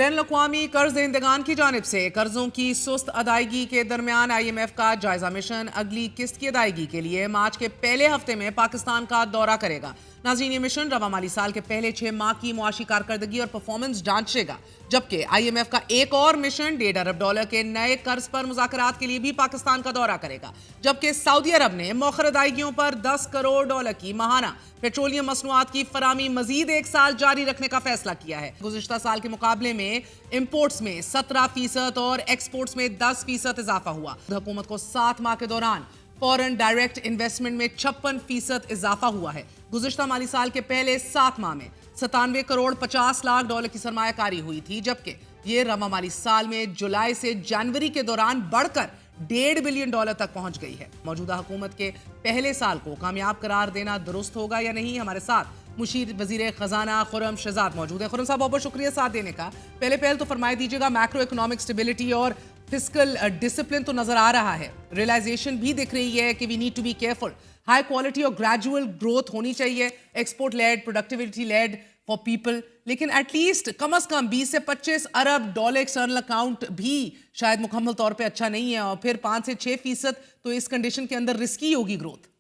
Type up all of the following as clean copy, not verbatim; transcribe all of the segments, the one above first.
बैनुल-अक़वामी कर्ज देनदगान की जानिब से कर्जों की सुस्त अदायगी के दरमियान IMF का जायजा मिशन अगली किस्त की अदायगी के लिए मार्च के पहले हफ्ते में पाकिस्तान का दौरा करेगा। नाज़रीन, ये मिशन रवा माली साल के पहले 6 माह की मुआशी कारकर्दगी और परफॉर्मेंस जांचेगा, जबकि IMF का एक और मिशन $1.5 अरब के नए कर्ज पर मुज़ाकरात के लिए भी पाकिस्तान का दौरा करेगा। जबकि सऊदी अरब ने मौखर अदायगियों पर $10 करोड़ की माहाना पेट्रोलियम मसनूआत की फरामी मजीद 1 साल जारी रखने का फैसला किया है। गुज़िश्ता साल के मुकाबले में इंपोर्ट्स में 17% और एक्सपोर्ट्स में 10% इजाफा हुआ। हुकूमत को 7 माह के दौरान फॉरेन डायरेक्ट इन्वेस्टमेंट में 56% इजाफा हुआ है। गुज़िश्ता माली साल के पहले 7 माह में 97 करोड़ 50 लाख डॉलर की सरमायाकारी हुई थी, जबकि ये रवा माली साल में जुलाई से जनवरी के दौरान बढ़कर $1.5 बिलियन तक पहुंच गई है। मौजूदा हुकूमत के पहले साल को कामयाब करार देना दुरुस्त होगा या नहीं? हमारे साथ मुशीर वजीर खजाना खुर्रम शहजाद मौजूद है। खुर्रम साहब, बहुत बहुत शुक्रिया साथ देने का। पहले तो फरमाई दीजिएगा, मैक्रो इकोनॉमिक स्टेबिलिटी और फिस्कल डिसिप्लिन तो नजर आ रहा है, रियलाइजेशन भी दिख रही है कि we need to be careful, high quality और ग्रेजुअल ग्रोथ होनी चाहिए, export led, productivity led for people, लेकिन एटलीस्ट कम से कम 20 से 25 अरब डॉलर एक्सटर्नल अकाउंट भी शायद मुकम्मल तौर पे अच्छा नहीं है, और फिर 5 से 6% तो इस कंडीशन के अंदर रिस्की होगी ग्रोथ।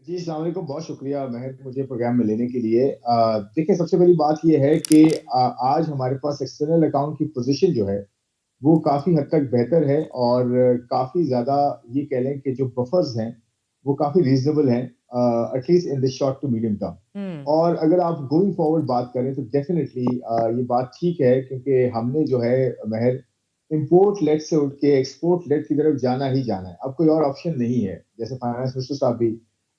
जी, अस्सलाम वालेकुम, बहुत शुक्रिया महर मुझे प्रोग्राम में लेने के लिए। देखिए, सबसे पहली बात ये है कि आज हमारे पास एक्सटर्नल अकाउंट की पोजीशन जो है वो काफ़ी हद तक बेहतर है, और काफ़ी ज़्यादा ये कह लें कि जो बफर्स हैं वो काफ़ी रीजनेबल हैं, at least in the short to medium term. और अगर आप गोइंग फॉरवर्ड बात करें तो डेफिनेटली ये बात ठीक है, क्योंकि हमने जो है महर इंपोर्ट लेट से उठ के एक्सपोर्ट लेट की तरफ जाना ही जाना है, अब कोई और ऑप्शन नहीं है। जैसे फाइनेंस मिनिस्टर साहब भी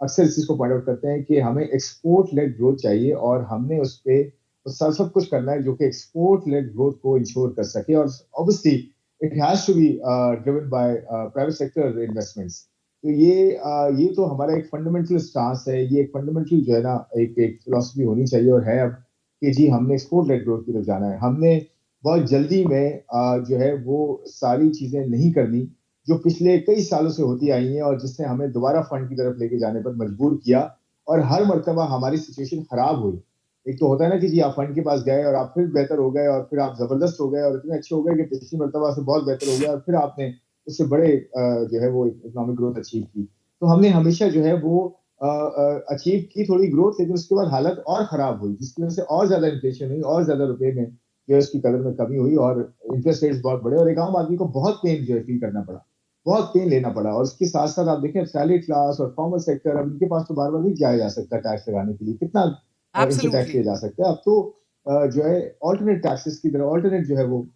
अक्सर इस चीज को पॉइंट आउट करते हैं कि हमें एक्सपोर्ट लेट ग्रोथ चाहिए, और हमने उस पे सब कुछ करना है जो कि एक्सपोर्ट लेट ग्रोथ को इंश्योर कर सके। और obviously it has to be driven by private sector investments. तो ये तो हमारा एक फंडामेंटल स्टांस है, ये एक फंडामेंटल जो है ना एक फिलॉसफी होनी चाहिए, और है अब कि जी हमने एक्सपोर्ट लेट ग्रोथ की तरफ जाना है। हमने बहुत जल्दी में जो है वो सारी चीजें नहीं करनी जो पिछले कई सालों से होती आई हैं, और जिसने हमें दोबारा फंड की तरफ लेके जाने पर मजबूर किया, और हर मर्तबा हमारी सिचुएशन खराब हुई। एक तो होता है ना कि जी आप फंड के पास गए और आप फिर बेहतर हो गए, और फिर आप जबरदस्त हो गए और इतने अच्छे हो गए कि पिछली मर्तबा से बहुत बेहतर हो गया, और फिर आपने उससे बड़े जो है वो इकोनॉमिक ग्रोथ अचीव की। तो हमने हमेशा जो है वो अचीव की थोड़ी ग्रोथ, लेकिन उसके बाद हालत और खराब हुई, जिसकी वजह से और ज्यादा इन्फ्लेशन हुई, और ज्यादा रुपए में जो है उसकी कदर में कमी हुई, और इंटरेस्ट रेट्स बहुत बढ़े, और एक आम आदमी को बहुत पेन जो है फील करना पड़ा, बहुत पेन लेना पड़ा। और उसके साथ साथ आप देखें सैलरी क्लास और फॉर्मल सेक्टर, अब इनके पास तो बार बार नहीं जाया जा सकता टैक्स लगाने के लिए, कितना इनसे टैक्स एब्सोल्युटली। लिया जा सकता है। अब तो जो है ऑल्टरनेट टैक्सेस की तरफ, ऑल्टरनेट जो है वो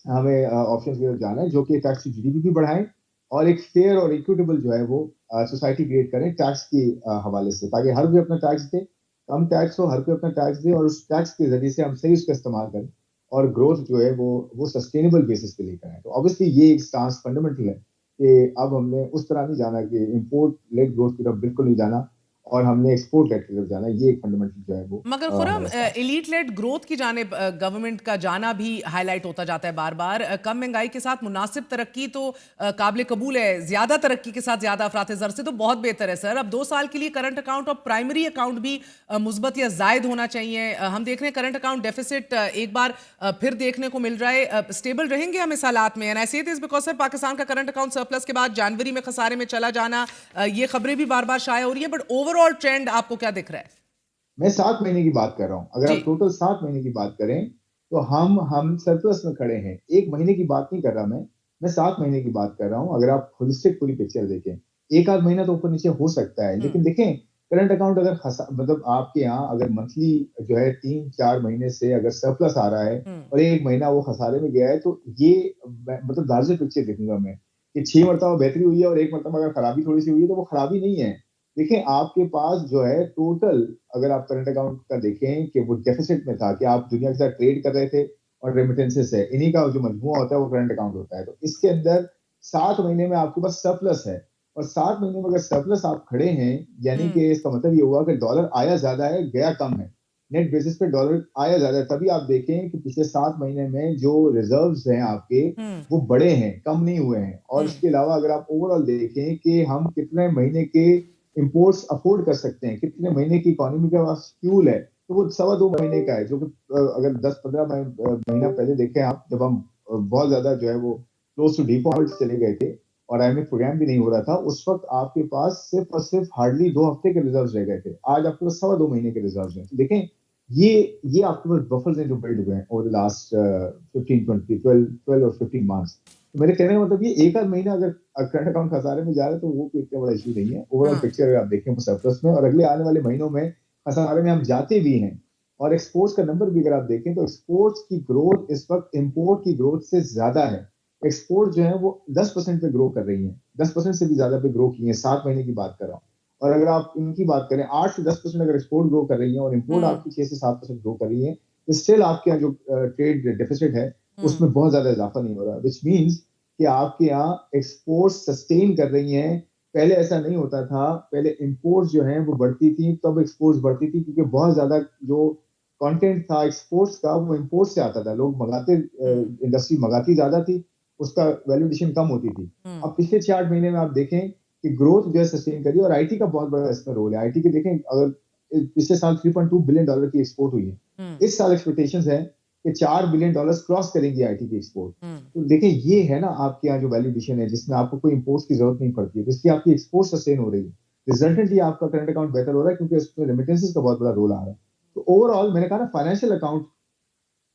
हमें ऑप्शंस की तरफ जाना है, जो कि टैक्स की जीडीपी भी बढ़ाएं, और एक फेयर और इक्विटेबल जो है वो सोसाइटी क्रिएट करें टैक्स के हवाले से, ताकि हर कोई अपना टैक्स दे, कम टैक्स हो, हर कोई अपना टैक्स दे, और उस टैक्स के जरिए से हम सही उसका इस्तेमाल करें, और ग्रोथ जो है वो सस्टेनेबल बेसिस पे लेकर आए। तो ऑब्वियसली ये एक स्टांस फंडामेंटल है कि अब हमने उस तरह नहीं जाना कि इंपोर्ट लेड ग्रोथ की तरफ बिल्कुल नहीं जाना, और हमने एक्सपोर्ट लेड की तरफ जाना। ये एक फंडामेंटल जो है वो मगर खुरम, हमारा स्टांस है। एलीट लेड ग्रोथ की जानिब गवर्नमेंट का जाना भी हाईलाइट होता जाता है बार बार। कम महंगाई के साथ मुनासिब तरक्की तो काबिल कबूल है, ज्यादा तरक्की के साथ ज्यादा अफरात ज़र से तो बहुत बेहतर है सर। अब 2 साल के लिए करंट अकाउंट और प्राइमरी अकाउंट भी मुस्बत या जायद होना चाहिए। हम देख रहे हैं करंट अकाउंट डेफिसिट एक बार फिर देखने को मिल रहा है। स्टेबल रहेंगे हम इस हालात में? एंड आई से दिस बिकॉज सर, पाकिस्तान का करंट अकाउंट सरप्लस के बाद जनवरी में खसारे में चला जाना, ये खबरें भी बार बार शाया हो रही है, बट ओवरऑल ट्रेंड आपको क्या दिख रहा है? मैं 7 महीने की बात कर रहा हूँ। अगर जी। आप टोटल 7 महीने की बात करें तो हम सरप्लस में खड़े हैं। 1 महीने की बात नहीं कर रहा मैं 7 महीने की बात कर रहा हूँ। अगर आप होलिस्टिक पूरी पिक्चर देखें, एक आध महीना तो ऊपर नीचे हो सकता है, लेकिन देखें करंट अकाउंट अगर मतलब आपके यहाँ अगर मंथली जो है 3-4 महीने से अगर सरप्लस आ रहा है हम्म। और 1 महीना वो खसारे में गया है, तो ये मतलब लार्जर पिक्चर देखूंगा मैं कि 6 मरतबा बेहतरी हुई है और 1 मरतबा अगर खराबी थोड़ी सी हुई है तो वो खराबी नहीं है। देखिए आपके पास जो है टोटल, अगर आप करंट अकाउंट का देखें कि वो डेफिसिट में था, कि आप दुनिया के साथ ट्रेड कर रहे थे और रेमिटेंसेस है, इन्हीं का जो मजमूआ होता है वो करंट अकाउंट होता है। तो इसके अंदर 7 महीने में आपके पास सरप्लस है, और 7 महीने में अगर सरप्लस आप खड़े हैं, यानी हम्म। कि इसका मतलब ये हुआ कि डॉलर आया ज्यादा है गया कम है, नेट बेसिस पे डॉलर आया ज्यादा है। तभी आप देखें कि पिछले 7 महीने में जो रिजर्व्स हैं आपके हम्म। वो बड़े हैं, कम नहीं हुए हैं। और हम्म। इसके अलावा अगर आप ओवरऑल देखें कि हम कितने महीने के इंपोर्ट्स अफोर्ड कर सकते हैं, कितने महीने की इकोनॉमी के पास फ्यूल है, तो वो 2.25 महीने का है, जो कि अगर 10-15 महीना पहले देखें आप, जब हम बहुत ज्यादा जो है वो क्लोज टू डिफॉल्ट चले गए थे और आईएमएफ प्रोग्राम भी नहीं हो रहा था, उस वक्त आपके पास सिर्फ और सिर्फ हार्डली 2 हफ्ते के रिजर्व रह गए थे। आज आपके पास 2.25 महीने के रिजर्व हैं। तो देखें, ये ये आपके पास बफर्स हैं जो बिल्ड हुए हैं ओवर द लास्ट 12 और 15 मंथ्स। तो मेरे कहने का मतलब ये एक आध महीना अगर करंट अकाउंट खसारे में जा रहा है तो वो कोई इतना बड़ा इशू नहीं है। ओवरऑल हाँ। पिक्चर अगर आप देखें सरप्लस में, और अगले आने वाले महीनों में खसारे में हम जाते भी हैं। और एक्सपोर्ट्स का नंबर भी अगर आप देखें तो एक्सपोर्ट्स की ग्रोथ इस वक्त इंपोर्ट की ग्रोथ से ज्यादा है। एक्सपोर्ट जो है वो 10% पे ग्रो कर रही है, 10% से भी ज्यादा पे ग्रो की है, 7 महीने की बात कर रहा हूँ। और अगर आप इनकी बात करें, 8 से 10% अगर एक्सपोर्ट ग्रो कर रही है और इंपोर्ट हम्म। आपकी 6 से 7% ग्रो कर रही है, तो स्टिल आपके यहाँ जो ट्रेड डेफिसिट है हम्म। उसमें बहुत ज्यादा इजाफा नहीं हो रहा, विच मीन्स कि आपके यहाँ एक्सपोर्ट सस्टेन कर रही हैं। पहले ऐसा नहीं होता था, पहले इंपोर्ट्स जो हैं वो बढ़ती थी, तब एक्सपोर्ट्स बढ़ती थी, क्योंकि बहुत ज्यादा जो कंटेंट था एक्सपोर्ट्स का वो इंपोर्ट से आता था, लोग मंगाते, हम्म। इंडस्ट्री मंगाती ज्यादा थी, उसका वैल्यूएशन कम होती थी। हम्म। अब पिछले 4 महीने में आप देखें कि ग्रोथ जो है सस्टेन करी, और आईटी का बहुत बड़ा इसमें रोल है। आईटी के देखें, अगर पिछले साल $3.2 बिलियन की एक्सपोर्ट हुई है, हम्म। इस साल एक्सपेक्टेशंस है कि $4 बिलियन क्रॉस करेंगी आईटी की एक्सपोर्ट। हम्म। तो देखें, ये है ना आपके यहाँ जो वैल्यूएशन है, जिसमें आपको कोई इंपोर्ट्स की जरूरत नहीं पड़ती है, तो इसलिए आपकी एक्सपोर्ट सस्टेन हो रही है। रिजल्टेंटली आपका करंट अकाउंट बेहतर हो रहा है, क्योंकि उसमें रेमिटेंसेस का बहुत बड़ा रोल आ रहा है। तो ओवरऑल मैंने कहा ना, फाइनेंशियल अकाउंट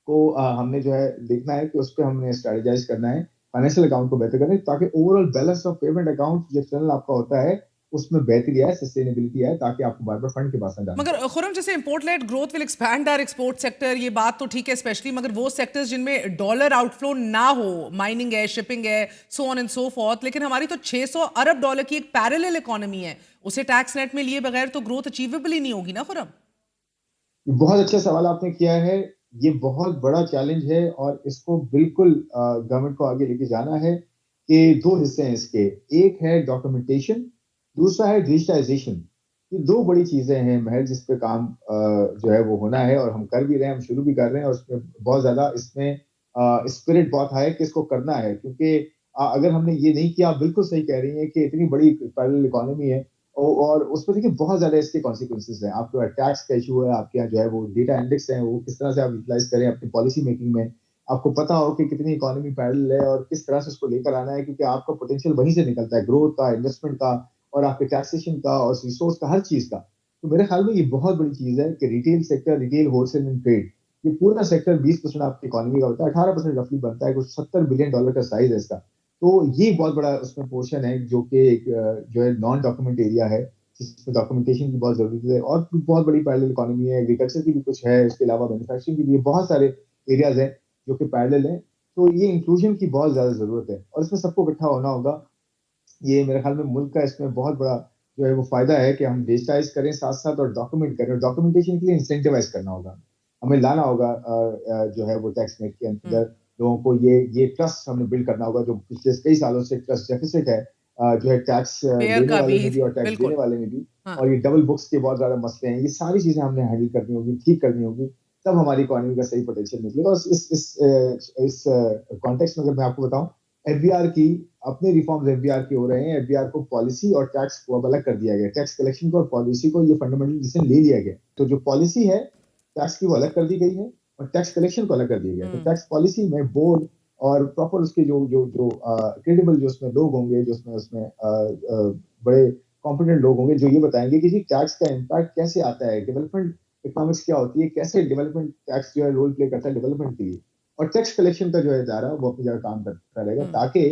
को हमने जो है देखना है कि उस पर हमने स्ट्रेटेजाइज करना है, फाइनेंशियल अकाउंट को बेहतर करना है, ताकि overall balance of payment account जो एक्सटर्नल आपका होता है उसमें बेहतरी आए, सस्टेनेबिलिटी आए, ताकि आपको बार बार फंड के पास ना जाना मगर पड़े। खुरम, जैसे import led growth will expand our export sector, ये बात तो ठीक है स्पेशली, मगर वो सेक्टर्स जिनमें डॉलर आउटफ्लो ना हो, माइनिंग है, शिपिंग है, so on and so forth, लेकिन हमारी तो $600 अरब की एक पैरेलल इकोनॉमी है, उसे टैक्स नेट में लिए बगैर तो ग्रोथ अचीवेबल ही नहीं होगी ना खुरम। बहुत अच्छा सवाल आपने किया है। ये बहुत बड़ा चैलेंज है और इसको बिल्कुल गवर्नमेंट को आगे लेके जाना है। कि दो हिस्से हैं इसके, एक है डॉक्यूमेंटेशन, दूसरा है डिजिटाइजेशन। ये दो बड़ी चीजें हैं महज, जिस पे काम जो है वो होना है, और हम कर भी रहे हैं, हम शुरू भी कर रहे हैं, और उसमें बहुत ज्यादा इसमें स्पिरिट बहुत हाई है कि इसको करना है। क्योंकि अगर हमने ये नहीं किया, आप बिल्कुल सही कह रही हैं कि इतनी बड़ी पैरेलल इकोनॉमी है, और उसमें देखिए बहुत ज्यादा इसके कॉन्सिक्वेंसेस हैं। आपके पास टैक्स का इशू है, आपके यहाँ जो है वो डेटा इंडेक्स है, वो किस तरह से आप यूटिलाइज करें अपनी पॉलिसी मेकिंग में। आपको पता हो कि कितनी इकोनॉमी पैरेलल है और किस तरह से उसको लेकर आना है, क्योंकि आपका पोटेंशियल वहीं से निकलता है, ग्रोथ का, इन्वेस्टमेंट का, और आपके टैक्सेशन का, और रिसोर्स का, हर चीज का। तो मेरे ख्याल में ये बहुत बड़ी चीज है कि retail sector, retail wholesale and trade, ये पूरा सेक्टर 20% आपकी इकोनॉमी का होता है, 18% रफली बनता है, कुछ $70 बिलियन का साइज है इसका। तो ये बहुत बड़ा उसमें पोर्शन है, जो कि एक जो है नॉन डॉक्यूमेंट एरिया है, जिसमें डॉक्यूमेंटेशन की बहुत जरूरत है। और बहुत बड़ी पैरेलल इकोनॉमी है, एग्रीकल्चर की भी कुछ है, उसके अलावा मैन्युफैक्चरिंग की भी बहुत सारे एरियाज हैं जो कि पैरेलल हैं। तो ये इंक्लूजन की बहुत ज्यादा जरूरत है, और इसमें सबको इकट्ठा होना होगा। ये मेरे ख्याल में मुल्क का इसमें बहुत बड़ा जो है वो फायदा है कि हम डिजिटाइज करें साथ साथ, और डॉक्यूमेंट करें। डॉक्यूमेंटेशन के लिए इंसेंटिवाइज करना होगा, हमें लाना होगा जो है वो टैक्स नेट के हम्म। अंदर लोगों को ये ट्रस्ट हमने बिल्ड करना होगा, जो पिछले कई सालों से ट्रस्ट डेफिसिट है, जो है टैक्स पेयर लेने का वाले भी। में भी और टैक्स देने बिल्कुल। वाले में भी। हाँ। और ये डबल बुक्स के बहुत ज्यादा मसले हैं, ये सारी चीजें हमने हैंडल करनी होगी, ठीक करनी होगी, तब हमारी इकोनॉमी का सही पोटेंशियल निकलेगा। और इस कॉन्टेक्स्ट में अगर मैं आपको बताऊं, एफबीआर की अपने रिफॉर्म्स एफबीआर के हो रहे हैं। एफबीआर को पॉलिसी और टैक्स को अब अलग कर दिया गया, टैक्स कलेक्शन को और पॉलिसी को, ये फंडामेंटल डिसीजन ले लिया गया। तो जो पॉलिसी है टैक्स की वो अलग कर दी गई है, और टैक्स कलेक्शन को अलग कर दिया गया। तो हम्म। टैक्स पॉलिसी में बोर्ड और प्रॉपर उसके जो जो जो क्रेडिबल जो उसमें लोग होंगे, जो उसमें उसमें बड़े कॉम्पिटेंट लोग होंगे, जो ये बताएंगे कि जी टैक्स का इम्पैक्ट कैसे आता है, डेवलपमेंट इकोनॉमिक्स क्या होती है, कैसे डेवलपमेंट टैक्स जो है रोल प्ले करता है डेवलपमेंट के लिए। और टैक्स कलेक्शन का जो है इदारा वो अपनी जगह काम करता रहेगा, हम्म। ताकि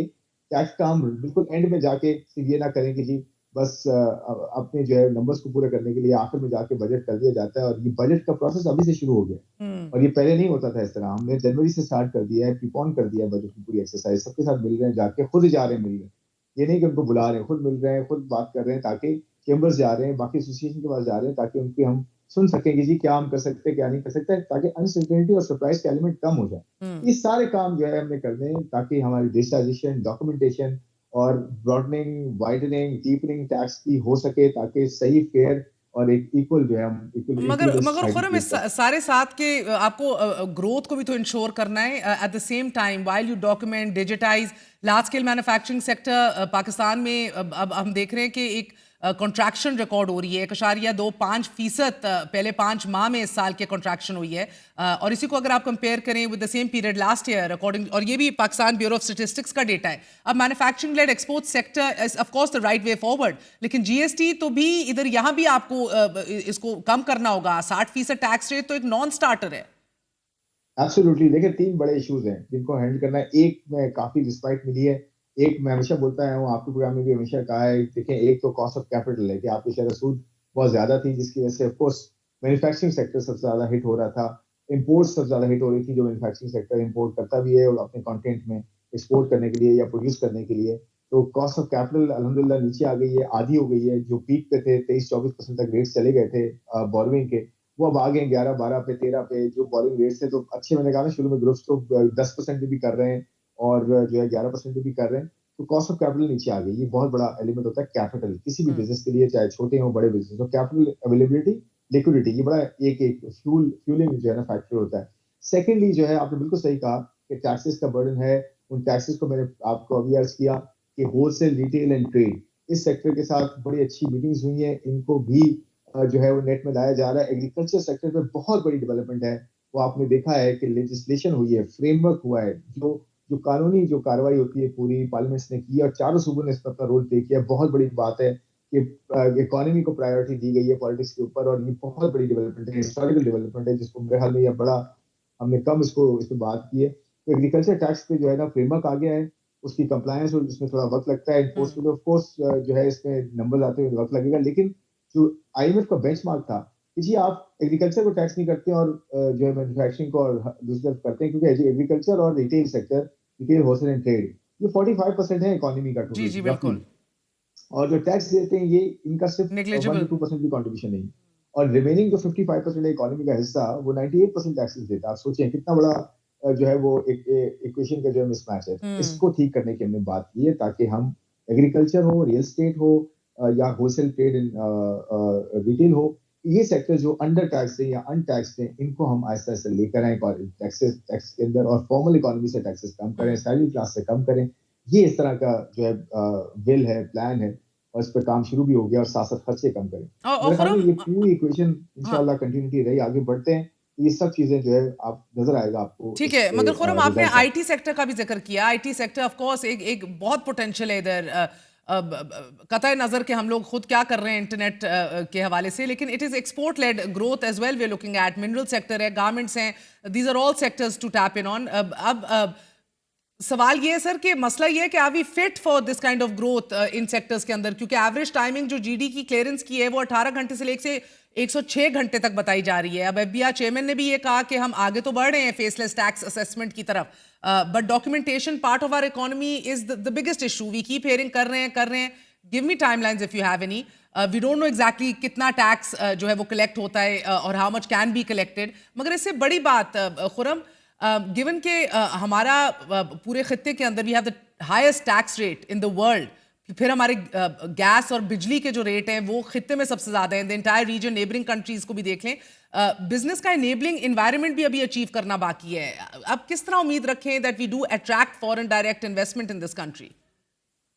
टैक्स का हम बिल्कुल एंड में जाके सिर्फ ये ना करें कि जी बस अपने जो है नंबर्स को पूरे करने के लिए आखिर में जाके बजट कर दिया जाता है। और ये बजट का प्रोसेस अभी से शुरू हो गया, हम्म। और ये पहले नहीं होता था इस तरह। हमने जनवरी से स्टार्ट कर दिया है, प्रीपोन कर दिया है बजट की पूरी एक्सरसाइज, सबके साथ मिल रहे हैं, जाके खुद जा रहे हैं मिलने। ये नहीं कि उनको बुला रहे हैं, खुद मिल रहे हैं, खुद बात कर रहे हैं, ताकि चेंबर्स जा रहे हैं, बाकी एसोसिएशन के पास जा रहे हैं, ताकि उनकी हम सुन सकें कि जी क्या हम कर सकते हैं, क्या नहीं कर सकते, ताकि अनसर्टेनिटी और सरप्राइज का एलिमेंट कम हो जाए। हम्म। ये सारे काम जो है हमने करने हैं, ताकि हमारी डिजिटाइजेशन, डॉक्यूमेंटेशन और ब्रॉडनिंग, वाइडनिंग, डीपनिंग टैक्स की हो सके, ताकि सही, फेयर और एक इक्वल जो है हम मगर इक्वल मगर सोसाइटी खुरम, क्रिएट इस कर सकें। सारे साथ के आपको ग्रोथ को भी तो इंश्योर करना है at the same time, while you document, digitise large scale manufacturing sector. Pakistan में अब हम देख रहे हैं कि एक कंट्रैक्शन रिकॉर्ड हो रही है, 1.25% पहले 5 माह में इस साल के कंट्रैक्शन हुई है। और इसी को अगर आप कंपेयर करें with the same period last year according, और ये भी पाकिस्तान ब्यूरो ऑफ स्टैटिस्टिक्स का डेटा है। अब manufacturing led export sector is of course the right way forward, लेकिन जीएसटी तो भी इधर यहाँ भी आपको इसको कम करना होगा। 60% टैक्स रेट तो एक नॉन स्टार्टर है। एब्सोल्युटली। देखिए, तीन बड़े इश्यूज हैं जिनको हैंडल करना है। एक में काफी रिस्पाइट मिली है, एक मैं हमेशा बोलता आया हूँ, आपके प्रोग्राम में भी हमेशा कहा है। देखें, एक तो कॉस्ट ऑफ कैपिटल है कि आपकी शेयर सूद बहुत ज्यादा थी, जिसकी वजह से ऑफकोर्स मैन्युफैक्चरिंग सेक्टर सबसे ज्यादा हिट हो रहा था, इम्पोर्ट सबसे ज्यादा हिट हो रही थी। जो मैन्युफैक्चरिंग सेक्टर इम्पोर्ट करता भी है और अपने कंटेंट में एक्सपोर्ट करने के लिए या प्रोड्यूस करने के लिए, तो कॉस्ट ऑफ कैपिटल अल्हम्दुलिल्लाह नीचे आ गई है, आधी हो गई है। जो पीक पे थे 23-24% तक रेट्स चले गए थे बोरोइंग के, वो अब आ गए 11-12 पे, 13 पे। जो बोरोइंग रेट्स थे तो अच्छे, मैंने कहा ना शुरू में, ग्रुप्स तो 10% भी कर रहे हैं और जो है 11% भी कर रहे हैं। तो कॉस्ट ऑफ कैपिटल नीचे आ गई। ये बहुत बड़ा एलिमेंट होता है कैपिटल किसी भी बिजनेस के लिए, चाहे छोटे हो बड़े बिजनेस। तो कैपिटल अवेलेबिलिटी, लिक्विडिटी, ये बड़ा एक फ्यूलिंग जो है ना फैक्टर होता है। सेकेंडली जो है, आपने बिल्कुल सही कहा कि टैक्सेस का बर्डन है। उन टैक्सेस को मैंने आपको अभी अर्ज किया कि होलसेल, रिटेल एंड ट्रेड, इस सेक्टर के साथ बड़ी अच्छी मीटिंग्स हुई हैं। इनको भी जो है वो नेट में लाया जा रहा है। एग्रीकल्चर सेक्टर में बहुत बड़ी डेवलपमेंट है। वो आपने देखा है कि लेजिस्लेशन हुई है, फ्रेमवर्क हुआ है, जो जो कानूनी जो कार्रवाई होती है पूरी पार्लियामेंट्स ने की है और चारों सूबों ने इसमें अपना रोल प्ले किया। बहुत बड़ी बात है कि इकोनॉमी को प्रायोरिटी दी गई है पॉलिटिक्स के ऊपर, और ये बहुत बड़ी डेवलपमेंट है, हिस्टोरिकल डेवलपमेंट है, जिसको मेरे ख्याल में यह बड़ा हमने कम इसको इस पर बात की है। तो एग्रीकल्चर टैक्स पे जो है ना फ्रेमवर्क आ गया है, उसकी कंप्लायंस और इसमें थोड़ा वक्त लगता है। इन्फोर्समेंट ऑफ कोर्स जो है इसमें नंबर आते हुए वक्त लगेगा, लेकिन जो आईएमएफ का बेंचमार्क था कि जी आप एग्रीकल्चर को टैक्स नहीं करते और जो है मैन्युफैक्चरिंग को और दूसरी तरफ करते हैं, क्योंकि एग्रीकल्चर और retail sector, retail, wholesale and trade, ये 45% है इकोनॉमी का जी टोटल जी रफली। बिल्कुल। और जो टैक्स देते हैं ये इनका सिर्फ 1 to 2% नेग्लिजिबल। भी कंट्रीब्यूशन नहीं। और रिमेनिंग जो 55% है इकोनॉमी का हिस्सा, वो 98% टैक्सेस देता है। आप सोचिए कितना बड़ा जो है वो एक इक्वेशन का जो है मिसमैच है। हम्म। इसको ठीक करने की हमने बात की है, ताकि हम एग्रीकल्चर हो, रियल स्टेट हो या होलसेल ट्रेड इन रिटेल हो, ये सेक्टर जो अंडर टैक्स है या अनटैक्स है, इनको हम आहिस्ता आहिस्ता लेकर आए टैक्सेस टैक्स के अंदर, और फॉर्मल इकोनॉमी से टैक्सेस कम करें, सैलरी क्लास से कम करें। ये इस तरह का जो है विल है, प्लान है, और इस पर काम शुरू भी हो गया, और साथ साथ खर्चे कम करें। और मेरे ख्याल में खुरम, ये पूरी इक्वेशन हाँ इंशाल्लाह कंटिन्यूटी रही, आगे बढ़ते हैं। ये सब चीजें जो है आप नजर आएगा आपको ठीक है। इसके मगर खुरम, आपने रिजल्ट। आईटी सेक्टर का भी जिक्र किया। आईटी सेक्टर ऑफ कोर्स एक एक बहुत पोटेंशियल है इधर। कतई नजर के हम लोग खुद क्या कर रहे हैं इंटरनेट के हवाले से, लेकिन it is export led growth as well. We are looking at mineral sector है, गारमेंट्स हैं, these are all sectors to tap in on. अब सवाल ये है सर कि मसला ये है कि are we fit for this kind of growth in sectors के अंदर, क्योंकि एवरेज टाइमिंग जो जीडी की क्लियरेंस की है वो 18 घंटे से लेकर 106 घंटे तक बताई जा रही है। अब एफबीआई चेयरमैन ने भी ये कहा कि हम आगे तो बढ़ रहे हैं फेसलेस टैक्स असेसमेंट की तरफ, but documentation part of our economy is the biggest issue. We keep hearing, कर रहे हैं। Give me timelines if you have any. We don't know exactly कितना टैक्स जो है वो कलेक्ट होता है और how much can be collected. मगर इससे बड़ी बात खुरम, गिवन के हमारा पूरे खत्ते के अंदर we have the highest tax rate in the world, फिर हमारे गैस और बिजली के जो रेट हैं वो खत्ते में सबसे ज्यादा है। The entire reason, neighbouring countries को भी देख लें, बिजनेस का इनेबलिंग इन्वायरमेंट भी अभी अचीव करना बाकी है। अब किस तरह उम्मीद रखें that we do attract foreign direct investment in this country?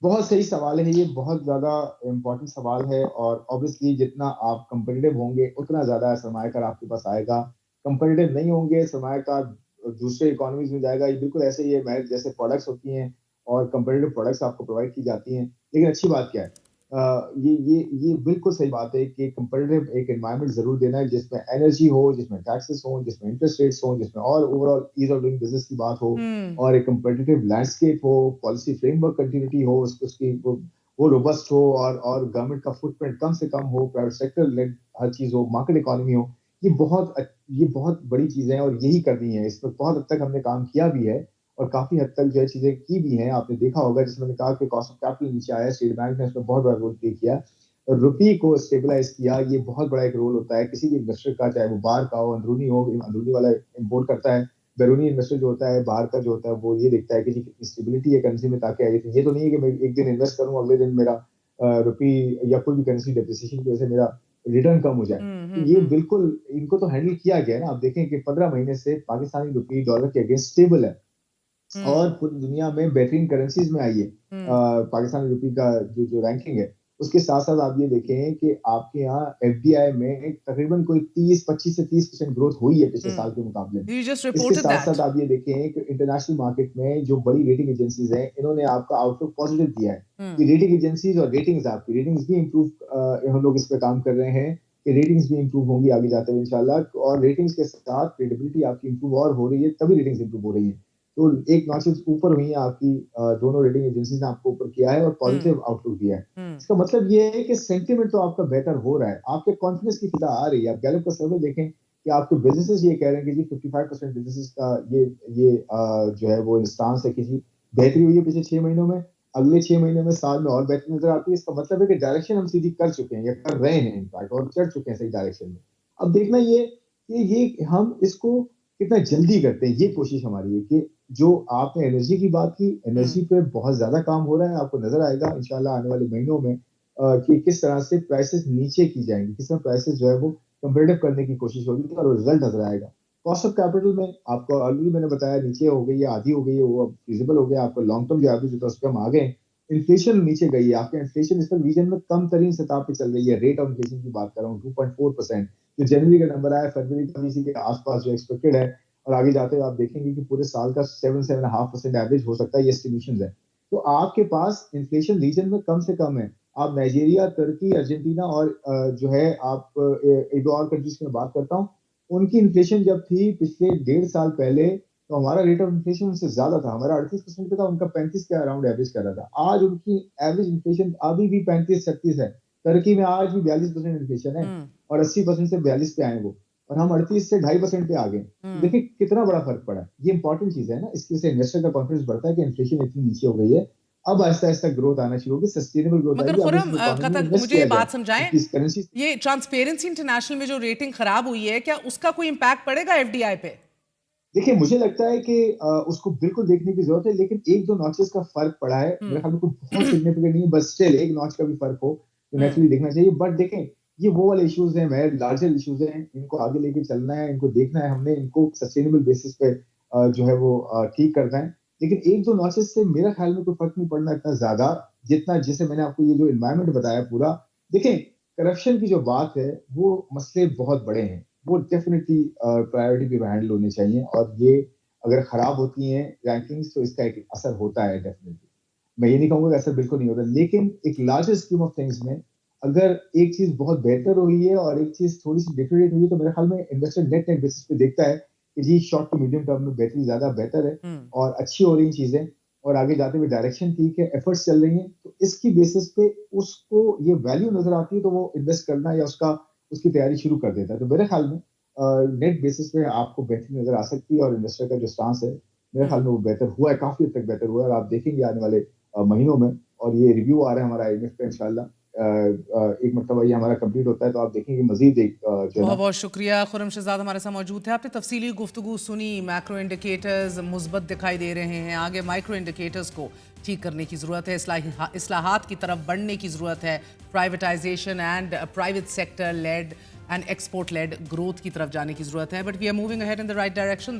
बहुत सही सवाल है, ये बहुत ज्यादा इम्पोर्टेंट सवाल है। और ऑब्वियसली जितना आप कंपेटिटिव होंगे उतना ज्यादा सरमायाकार आपके पास आएगा। कंपेटिटिव नहीं होंगे, सरमायाकार दूसरे इकोनॉमीज में जाएगा। ये बिल्कुल ऐसे ही है, मैच जैसे प्रोडक्ट्स होती हैं और कंपेटिटिव प्रोडक्ट्स आपको प्रोवाइड की जाती हैं। लेकिन अच्छी बात क्या है, ये बिल्कुल सही बात है कि कंपेटिटिव एक एनवायरनमेंट जरूर देना है, जिसमें एनर्जी हो, जिसमें टैक्सेस हो, जिसमें इंटरेस्ट रेट्स हो, जिसमें और overall ease of doing business की बात हो, हम्म। और एक कंपेटिटिव लैंडस्केप हो, पॉलिसी फ्रेमवर्क कंटिन्यूटी हो, उसकी वो रोबस्ट हो, और गवर्नमेंट का फुटप्रिंट कम से कम हो, प्राइवेट सेक्टर लेड हर चीज हो, मार्केट इकोनॉमी हो। ये बहुत बड़ी चीजें हैं और यही करनी है। इस पर बहुत हद तक हमने काम किया भी है और काफी हद तक जो है चीजें की भी हैं। आपने देखा होगा, जिसमें मैंने कहा कि कॉस्ट ऑफ कैपिटल नीचे आया, स्टेट बैंक ने इसमें बहुत बड़ा रोल प्ले किया, रुपये को स्टेबलाइज किया। ये बहुत बड़ा एक रोल होता है किसी भी इन्वेस्टर का, चाहे वो बाहर का हो, अंदरूनी हो। अंदरूनी वाला इम्पोर्ट करता है, बैरूनी इन्वेस्टर जो होता है बाहर का जो होता है, वो ये देखता है कि जी कितनी स्टेबिलिटी है करेंसी में, ताकि आगे ये तो नहीं है कि मैं एक दिन इन्वेस्ट करूं, अगले दिन मेरा रुपये या कोई भी करेंसी डेप्रिसिएशन की वजह से मेरा रिटर्न कम हो जाए। तो ये हम्म। बिल्कुल इनको तो हैंडल किया गया है ना। आप देखें कि 15 महीने से पाकिस्तानी रुपये डॉलर के अगेंस्ट स्टेबल है, हम्म। और पूरी दुनिया में बेहतरीन करेंसीज में आई है। हम्म। पाकिस्तानी रुपये का जो जो रैंकिंग है, उसके साथ साथ आप ये देखें कि आपके यहाँ एफडीआई में तकरीबन कोई 25 से 30% ग्रोथ हुई है पिछले साल के मुकाबले में। You just इसके reported साथ साथ that. आप ये देखें कि इंटरनेशनल मार्केट में जो बड़ी रेटिंग एजेंसीज हैं, इन्होंने आपका आउटलुक पॉजिटिव दिया है कि रेटिंग एजेंसीज और रेटिंग्स भी इम्प्रूव, हम लोग इस पे काम कर रहे हैं कि रेटिंग्स भी इम्प्रूव होंगी आगे जाते हुए इंशाल्लाह, और रेटिंग्स के साथ क्रेडिबिलिटी आपकी इम्प्रूव और हो रही है, तभी रेटिंग्स इम्प्रूव हो रही है। तो एक नॉचेस ऊपर हुई है आपकी, दोनों रेटिंग एजेंसीज ने आपको ऊपर किया है और पॉजिटिव आउटलुक दिया है। इसका मतलब ये है कि सेंटिमेंट तो आपका बेहतर हो रहा है, आपके कॉन्फिडेंस की फिजा आ रही है। आप गैलप का सर्वे देखें कि आपके बिजनेसेस ये कह रहे हैं कि जी 55% बिजनेसेस का ये जो है वो स्टांस है कि जी बेहतरी हुई है पिछले 6 महीनों में, अगले 6 महीने में, साल में और बेहतरी नजर आती है। इसका मतलब है कि डायरेक्शन हम सीधी कर चुके हैं या कर रहे हैं इनफैक्ट, और चढ़ चुके हैं सही डायरेक्शन में। अब देखना ये कि ये हम इसको कितना जल्दी करते हैं, ये कोशिश हमारी है कि जो आपने एनर्जी की बात की, एनर्जी पे बहुत ज्यादा काम हो रहा है। आपको नजर आएगा इंशाल्लाह आने वाले महीनों में कि किस तरह से प्राइसेस नीचे की जाएंगी, किस तरह प्राइसेस जो है वो कंपेटिटिव करने की कोशिश होगी और रिजल्ट नजर आएगा। कॉस्ट ऑफ कैपिटल में आपको ऑलरेडी मैंने बताया नीचे हो गई है, आधी हो गई है, वो अब फिजिबल हो गया। आपका लॉन्ग टर्म जो एवरेज होता है उस पर हम आ गए। इन्फ्लेशन नीचे गई है, आपका इन्फ्लेशन इस पर रीजन में कम तरीन सतह पे चल रही है। रेट ऑफ इन्फ्लेशन की बात कर रहा हूँ 2.4%, जो जनवरी का नंबर आया, फरवरी का भी इसी के आसपास जो एक्सपेक्टेड है, और आगे जाते हुए आप देखेंगे कि पूरे साल का 7.5% एवरेज हो सकता है, ये एस्टिमेशन है। तो आपके पास इन्फ्लेशन रीजन में कम से कम है। आप नाइजीरिया, तुर्की, अर्जेंटीना और जो है आप एक दो और कंट्रीज की मैं बात करता हूँ, उनकी इन्फ्लेशन जब थी पिछले 1.5 साल पहले, तो हमारा रेट ऑफ इन्फ्लेशन उनसे ज्यादा था। हमारा 38% पे था, उनका 35 के अराउंड एवरेज कर रहा था। आज उनकी एवरेज इन्फ्लेशन अभी भी 35-36 है। तुर्की में आज भी 42% इन्फ्लेशन है और 80% से 42 पे आए वो, और हम 38 से 2.5% पे आ गए। तो देखिए कितना बड़ा फर्क पड़ा है। ये इंपॉर्टेंट चीज है ना, इसकी वजह से इन्वेस्टर का कॉन्फिडेंस बढ़ता है कि इन्फ्लेशन इतनी नीचे हो गई है। अब आहिस्ता आहिस्ता ग्रोथ आना शुरू होगी, सस्टेनेबल ग्रोथ मगर आएगी। अब इस खुरम इकोनॉमी में कतक इन्वेस्ट मुझे ये किया जाए, बात समझाएं, इसकी करेंसी। ये ट्रांसपेरेंसी इंटरनेशनल में जो रेटिंग खराब हुई है, क्या उसका कोई इम्पैक्ट पड़ेगा एफडीआई पे? देखिए मुझे लगता है कि उसको बिल्कुल देखने की जरूरत है, लेकिन एक दो नॉचेस का फर्क पड़ा है, मेरे ख्याल में कोई बहुत सिग्निफिकेंट नहीं है, बस स्टिल एक नॉच का भी फर्क हो तो नेचुरली देखना चाहिए। बट देखें, ये वो वाले इश्यूज हैं, मैं लार्जर इश्यूज हैं, इनको आगे लेके चलना है, इनको देखना है हमने, इनको सस्टेनेबल बेसिस पे जो है वो ठीक करना है। लेकिन एक दो नॉचेस से मेरा ख्याल में कोई फर्क नहीं पड़ना इतना ज्यादा, जितना जैसे मैंने आपको ये जो इन्वायरमेंट बताया पूरा। देखें, करप्शन की जो बात है, वो मसले बहुत बड़े हैं, वो डेफिनेटली प्रायोरिटी पे हैंडल होने चाहिए, और ये अगर खराब होती हैं रैंकिंग्स तो इसका एक असर होता है डेफिनेटली। मैं ये नहीं कहूंगा कि असर बिल्कुल नहीं होता, लेकिन एक लार्जर स्कीम ऑफ थिंग्स में अगर एक चीज बहुत बेहतर हुई है और एक चीज थोड़ी सी डिटेरियोरेट हुई है, तो मेरे ख्याल में इन्वेस्टर नेट नेट बेसिस पे देखता है कि जी शॉर्ट टू मीडियम टर्म में बेहतरी ज्यादा बेहतर है और अच्छी हो रही चीजें, और आगे जाते हुए डायरेक्शन ठीक है, एफर्ट्स चल रही हैं, तो इसकी बेसिस पे उसको ये वैल्यू नजर आती है, तो वो इन्वेस्ट करना या उसकी तैयारी शुरू कर देता है। तो मेरे ख्याल में नेट बेसिस पे आपको बेहतरी नजर आ सकती है, और इन्वेस्टर का जो स्टांस है मेरे ख्याल में वो बेहतर हुआ है, काफी हद तक बेहतर हुआ है, और आप देखेंगे आने वाले महीनों में। और ये रिव्यू आ रहा है हमारा आईएमएफ का इंशाल्लाह, एक मतलब ये हमारा कंप्लीट होता है तो आप देखेंगे मजीद एक जो है बहुत ना। बहुत शुक्रिया। खुरम शहजाद हमारे साथ मौजूद थे, आपने तफसीली गुफ्तगू सुनी। मैक्रो इंडिकेटर्स मुस्बत दिखाई दे रहे हैं, आगे माइक्रो इंडिकेटर्स को ठीक करने की ज़रूरत है, इस्लाहात की तरफ बढ़ने की ज़रूरत है, privatisation and private sector led and export led growth की तरफ जाने की ज़रूरत है। But we are moving ahead in the right direction.